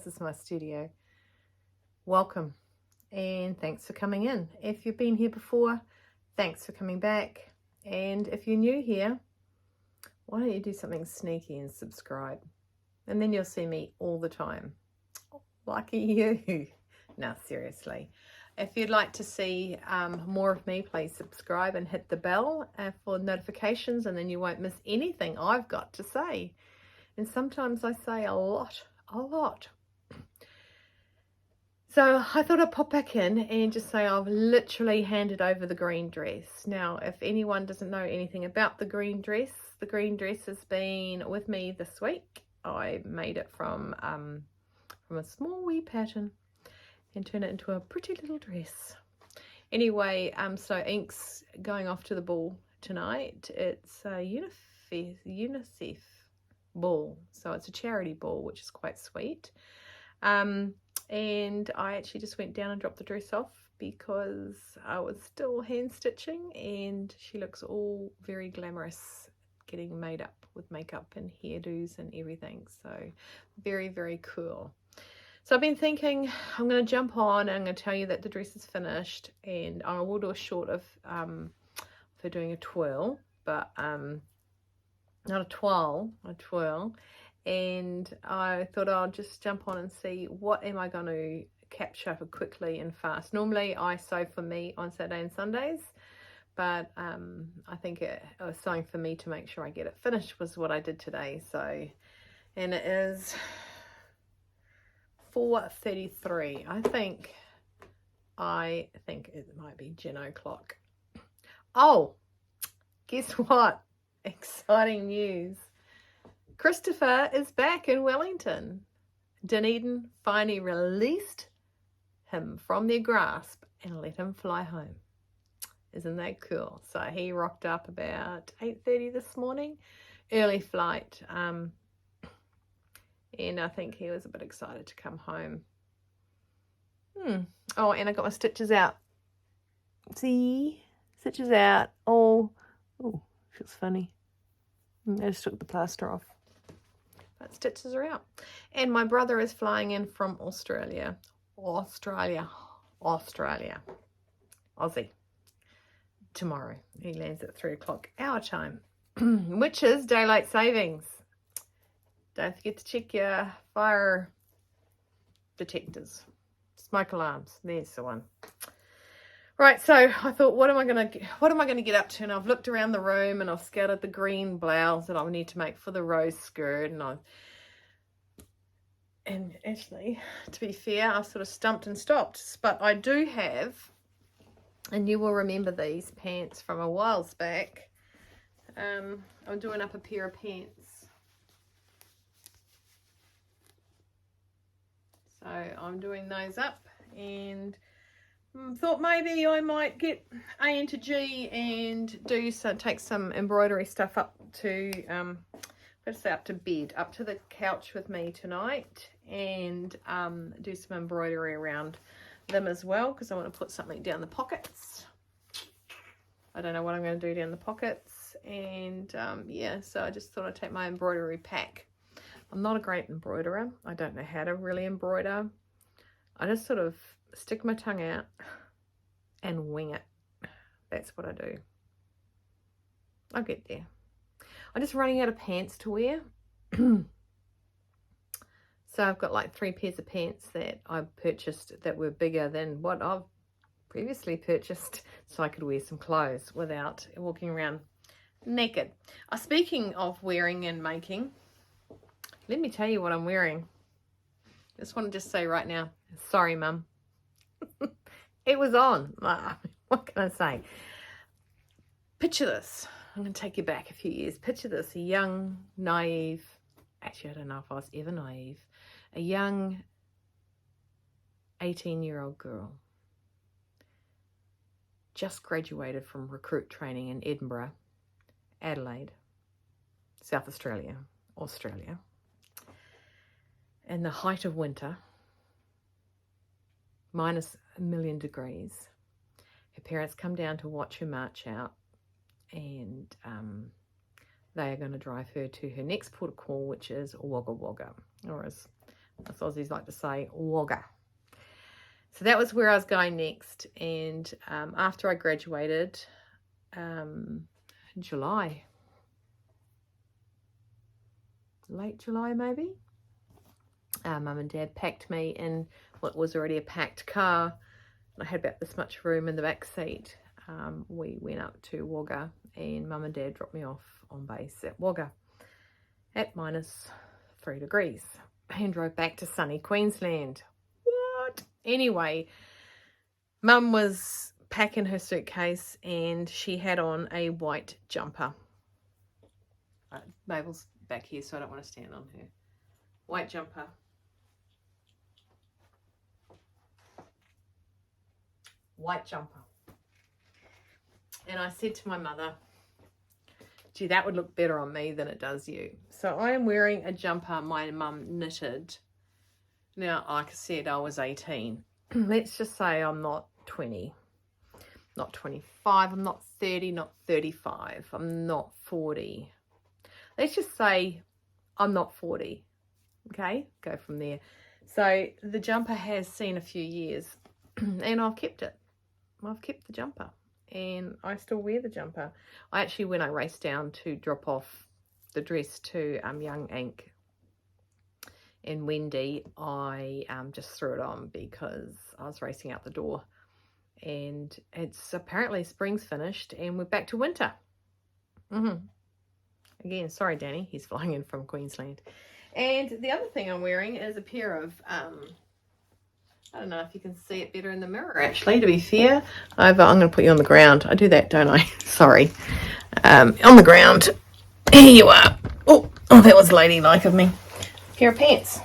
this is my studio. Welcome and thanks for coming in. If you've been here before, thanks for coming back. And if you're new here, why don't you do something sneaky and subscribe? And then you'll see me all the time. Lucky you. No, seriously. If you'd like to see more of me, please subscribe and hit the bell for notifications, and then you won't miss anything I've got to say. And sometimes I say a lot. So I thought I'd pop back in and just say I've literally handed over the green dress. Now, if anyone doesn't know anything about the green dress has been with me this week. I made it from a small wee pattern and turned it into a pretty little dress. Anyway, so Ink's going off to the ball tonight. It's a UNICEF ball, so it's a charity ball, which is quite sweet. And I actually just went down and dropped the dress off because I was still hand stitching, and she looks all very glamorous, getting made up with makeup and hairdos and everything. So very, very cool. So I've been thinking I'm going to jump on and I'm going to tell you that the dress is finished, and I will do a short of for doing a twirl, but not a twirl, a twirl. And I thought I'll just jump on and see what am I going to capture quickly and fast. Normally I sew for me on Saturday and Sundays, but I think it was sewing for me to make sure I get it finished was what I did today. So, and it is 4:33. I think it might be Gin o'clock. Oh, guess what? Exciting news. Christopher is back in Wellington. Dunedin finally released him from their grasp and let him fly home. Isn't that cool? So he rocked up about 8:30 this morning, early flight, and I think he was a bit excited to come home. Oh, and I got my stitches out. See? Stitches out. Oh, feels funny. I just took the plaster off. But stitches are out. And my brother is flying in from Australia. Aussie. Tomorrow. He lands at 3 o'clock our time, which is daylight savings. Don't forget to check your fire detectors, smoke alarms. There's the one. Right, so I thought, what am I going to get up to? And I've looked around the room and I've scouted the green blouse that I need to make for the rose skirt, and actually, to be fair, I've sort of stumped and stopped. But I do have, and you will remember these pants from a while back. I'm doing up a pair of pants. So I'm doing those up, and thought maybe I might get A into G and take some embroidery stuff up to let's say up to bed, up to the couch with me tonight, and do some embroidery around them as well, because I want to put something down the pockets. I don't know what I'm going to do down the pockets, and yeah, so I just thought I'd take my embroidery pack. I'm not a great embroiderer. I don't know how to really embroider. I just sort of stick my tongue out and wing it. That's what I do. I'll get there. I'm just running out of pants to wear. So I've got like 3 pairs of pants that I purchased that were bigger than what I've previously purchased, so I could wear some clothes without walking around naked. Speaking of wearing and making, let me tell you what I'm wearing. Just want to just say right now, sorry, Mum. It was on. What can I say? Picture this. I'm going to take you back a few years. Picture this. A young, naive, actually I don't know if I was ever naive, a young 18-year-old girl. Just graduated from recruit training in Edinburgh, Adelaide, South Australia. In the height of winter, minus a million degrees. Her parents come down to watch her march out, and they are going to drive her to her next port of call, which is Wagga Wagga, or as As Aussies like to say, Wagga. So that was where I was going next. And after I graduated, July, late July maybe, Mum and Dad packed me in what was already a packed car. I had about this much room in the back seat. We went up to Wagga, and Mum and Dad dropped me off on base at Wagga at -3 degrees and drove back to sunny Queensland. What? Anyway, Mum was packing her suitcase and she had on a white jumper. Mabel's back here, so I don't want to stand on her. White jumper. White jumper. And I said to my mother, gee, that would look better on me than it does you. So I am wearing a jumper my mum knitted. Now, like I said, I was 18. Let's just say I'm not 20, not 25, I'm not 30, not 35, I'm not 40. Let's just say I'm not 40. Okay, go from there. So the jumper has seen a few years and I've kept it. I've kept the jumper and I still wear the jumper. I actually, when I raced down to drop off the dress to young Ink and Wendy, I just threw it on because I was racing out the door. And it's apparently spring's finished and we're back to winter. Again, sorry Danny, he's flying in from Queensland. And the other thing I'm wearing is a pair of I don't know if you can see it better in the mirror, actually, to be fair. I'm going to put you on the ground. I do that, don't I? Sorry. On the ground. Here you are. Oh, that was ladylike of me. Pair of pants.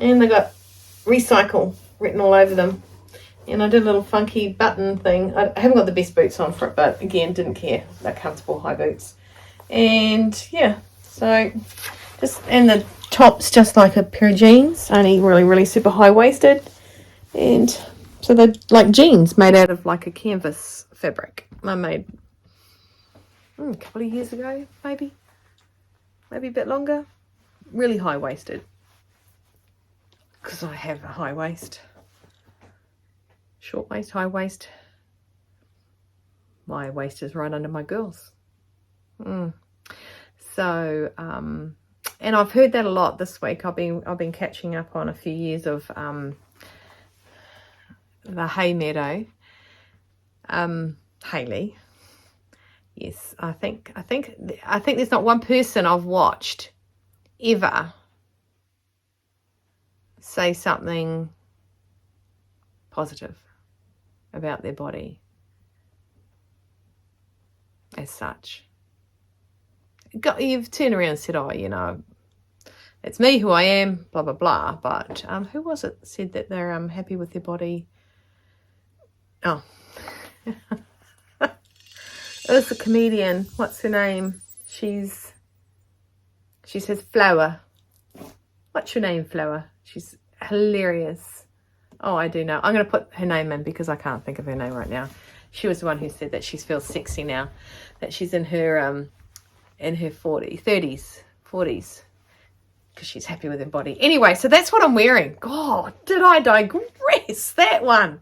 And they got recycle written all over them. And I did a little funky button thing. I haven't got the best boots on for it, but again, didn't care. They're comfortable high boots. And yeah, so just, and the top's just like a pair of jeans, only really super high-waisted. And so they're like jeans made out of like a canvas fabric I made a couple of years ago, maybe a bit longer. Really high-waisted because I have a high waist. Short waist, high waist. My waist is right under my girls. So and I've heard that a lot this week. I've been catching up on a few years of the hay meadow. Hayley. Yes, I think there's not one person I've watched ever say something positive about their body as such. You've turned around and said, oh, you know, it's me who I am, blah, blah, blah. But who was it that said that they're happy with their body? Oh. It was a comedian. What's her name? She says Flower. What's your name, Flower? She's hilarious. Oh, I do know. I'm going to put her name in because I can't think of her name right now. She was the one who said that she feels sexy now, that she's in her 40s, because she's happy with her body. Anyway, so that's what I'm wearing. God, did I digress? That one.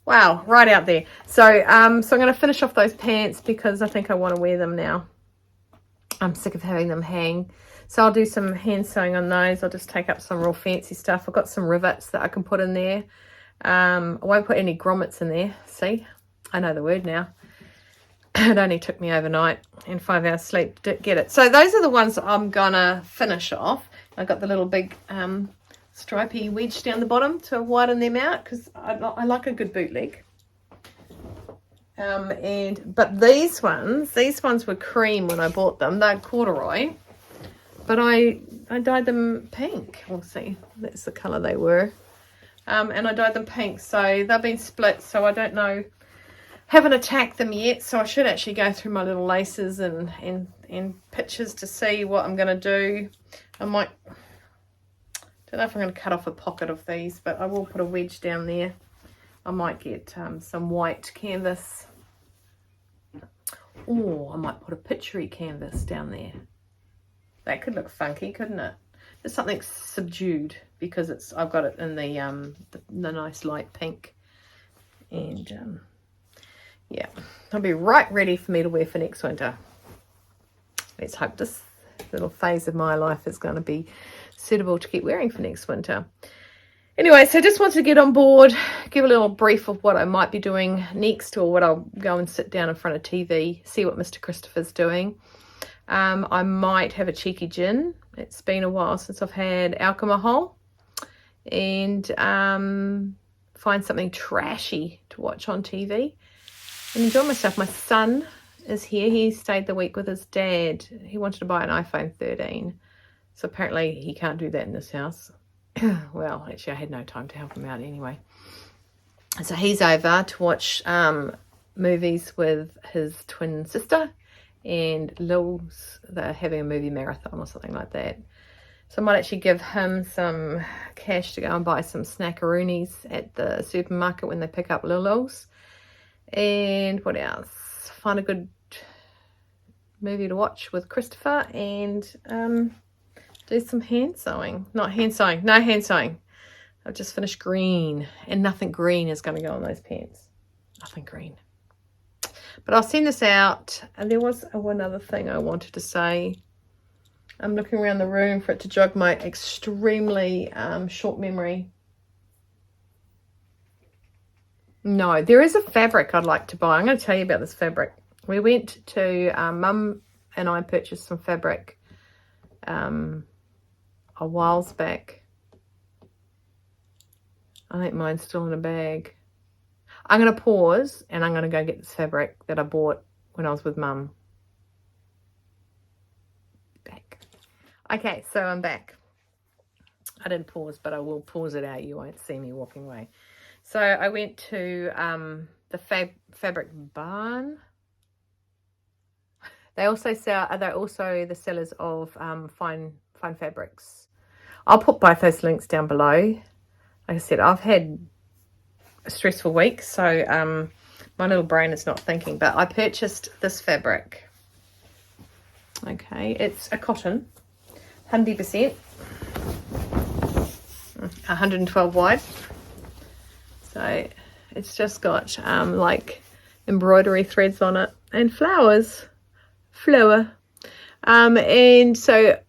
Wow, right out there. So, so I'm going to finish off those pants because I think I want to wear them now. I'm sick of having them hang. So I'll do some hand sewing on those. I'll just take up some real fancy stuff. I've got some rivets that I can put in there. I won't put any grommets in there. See, I know the word now. It only took me overnight and 5 hours sleep to get it. So those are the ones that I'm going to finish off. I've got the little big stripy wedge down the bottom to widen them out because I like a good bootleg. But these ones were cream when I bought them. They're corduroy. But I dyed them pink. We'll see. That's the colour they were. And I dyed them pink. So they've been split. So I don't know. Haven't attacked them yet. So I should actually go through my little laces and pictures to see what I'm going to do. I might... don't know if I'm going to cut off a pocket of these. But I will put a wedge down there. I might get some white canvas. Or I might put a picture-y canvas down there. That could look funky, couldn't it? It's something subdued because I've got it in the nice light pink. And yeah, I'll be right ready for me to wear for next winter. Let's hope this little phase of my life is going to be suitable to keep wearing for next winter. Anyway, so just wanted to get on board, give a little brief of what I might be doing next, or what I'll go and sit down in front of TV, see what Mr. Christopher's doing. I might have a cheeky gin. It's been a while since I've had alcohol. And find something trashy to watch on TV and enjoy myself. My son is here. He stayed the week with his dad. He wanted to buy an iPhone 13. So apparently he can't do that in this house. Well, actually I had no time to help him out anyway. So he's over to watch movies with his twin sister and Lil's. They're having a movie marathon or something like that. So I might actually give him some cash to go and buy some snackaroonies at the supermarket when they pick up Lil's. And what else? Find a good movie to watch with Christopher and do some hand sewing. Not hand sewing. No hand sewing. I've just finished green, and nothing green is going to go on those pants. Nothing green. But I'll send this out. And there was one other thing I wanted to say. I'm looking around the room for it to jog my extremely short memory. No, there is a fabric I'd like to buy. I'm going to tell you about this fabric. We went to, Mum and I purchased some fabric a whiles back. I think mine's still in a bag. I'm going to pause and I'm going to go get this fabric that I bought when I was with Mum. Back. Okay, so I'm back. I didn't pause, but I will pause it out. You won't see me walking away. So I went to the Fabric Barn. They also sell. They're also the sellers of fine fabrics. I'll put both those links down below. Like I said, I've had a stressful week, so my little brain is not thinking. But I purchased this fabric. Okay, it's a cotton, 100%, 112 wide. So it's just got like embroidery threads on it and flowers. And so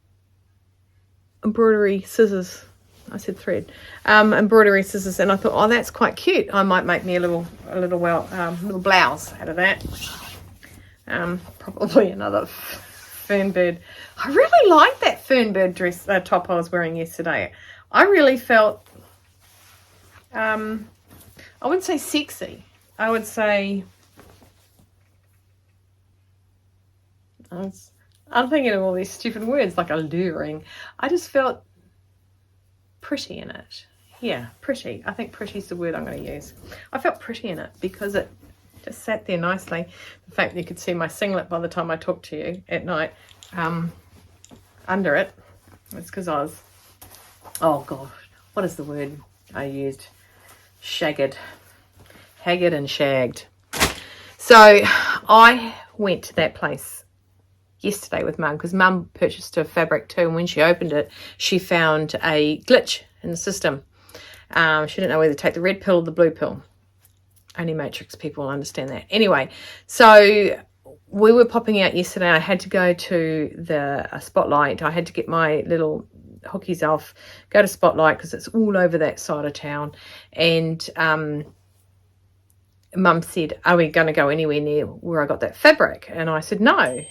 embroidery scissors. I said thread. Embroidery scissors, and I thought, oh, that's quite cute. I might make me a little blouse out of that. Probably another fernbird. I really like that fernbird dress top I was wearing yesterday. I really felt, I wouldn't say sexy. I would say, I'm thinking of all these stupid words like alluring. I just felt pretty in it. Yeah, pretty. I think pretty is the word I'm going to use. I felt pretty in it because it just sat there nicely. The fact that you could see my singlet by the time I talked to you at night under it. It's because I was, oh gosh, what is the word I used? Haggard and shagged. So I went to that place yesterday with Mum because Mum purchased a fabric too, and when she opened it she found a glitch in the system. She didn't know whether to take the red pill or the blue pill. Only Matrix people will understand that. Anyway, so we were popping out yesterday. I had to go to the Spotlight. I had to get my little hookies off, go to Spotlight because it's all over that side of town. And Mum said, are we going to go anywhere near where I got that fabric? And I said, no.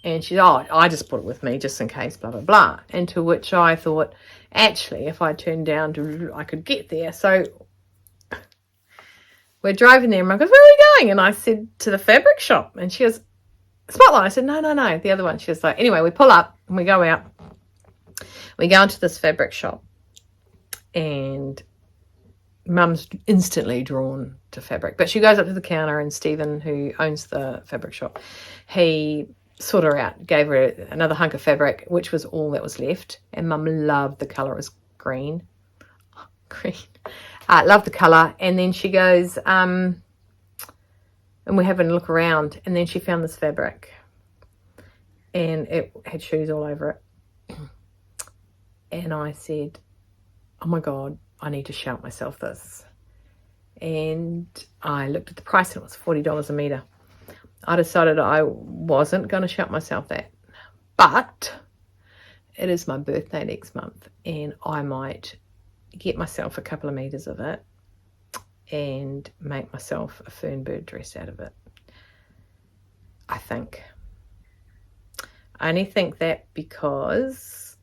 And she said, oh, I just brought it with me just in case, blah, blah, blah. And to which I thought, actually, if I turned down, I could get there. So we're driving there, and Mum goes, where are we going? And I said, to the fabric shop. And she goes, Spotlight. I said, no, the other one. She was like, anyway, we pull up and we go out. We go into this fabric shop, and Mum's instantly drawn to fabric. But she goes up to the counter, and Stephen, who owns the fabric shop, he sorted her out, gave her another hunk of fabric, which was all that was left. And Mum loved the colour. It was green. Loved the colour. And then she goes, and we're having a look around, and then she found this fabric, and it had shoes all over it. and I said, oh my God, I need to shout myself this. And I looked at the price and it was $40 a metre. I decided I wasn't going to shout myself that, but it is my birthday next month and I might get myself a couple of metres of it and make myself a fern bird dress out of it. I think. I only think that because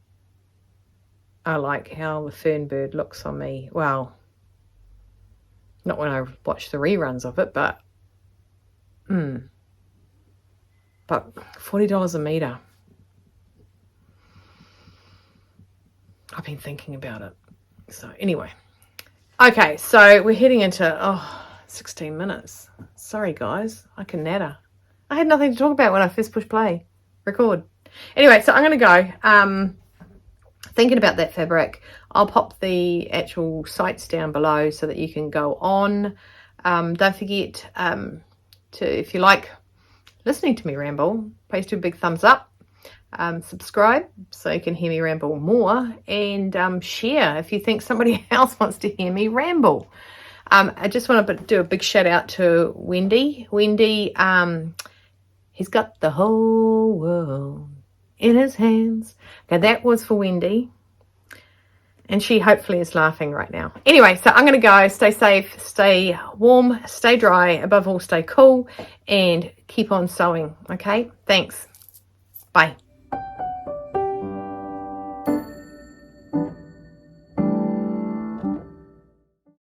I like how the fern bird looks on me. Well, not when I watch the reruns of it, but $40 a metre. I've been thinking about it. So anyway. Okay, so we're heading into 16 minutes. Sorry guys, I can natter. I had nothing to talk about when I first pushed play. Record. Anyway, so I'm going to go. Thinking about that fabric. I'll pop the actual sites down below so that you can go on. Don't forget to, if you like listening to me ramble, please do a big thumbs up. Subscribe so you can hear me ramble more, and share if you think somebody else wants to hear me ramble. I just want to do a big shout out to Wendy. Wendy, he's got the whole world in his hands. Okay, that was for Wendy. And she hopefully is laughing right now. Anyway, so I'm going to go. Stay safe, stay warm, stay dry, above all, stay cool, and keep on sewing. Okay, thanks. Bye.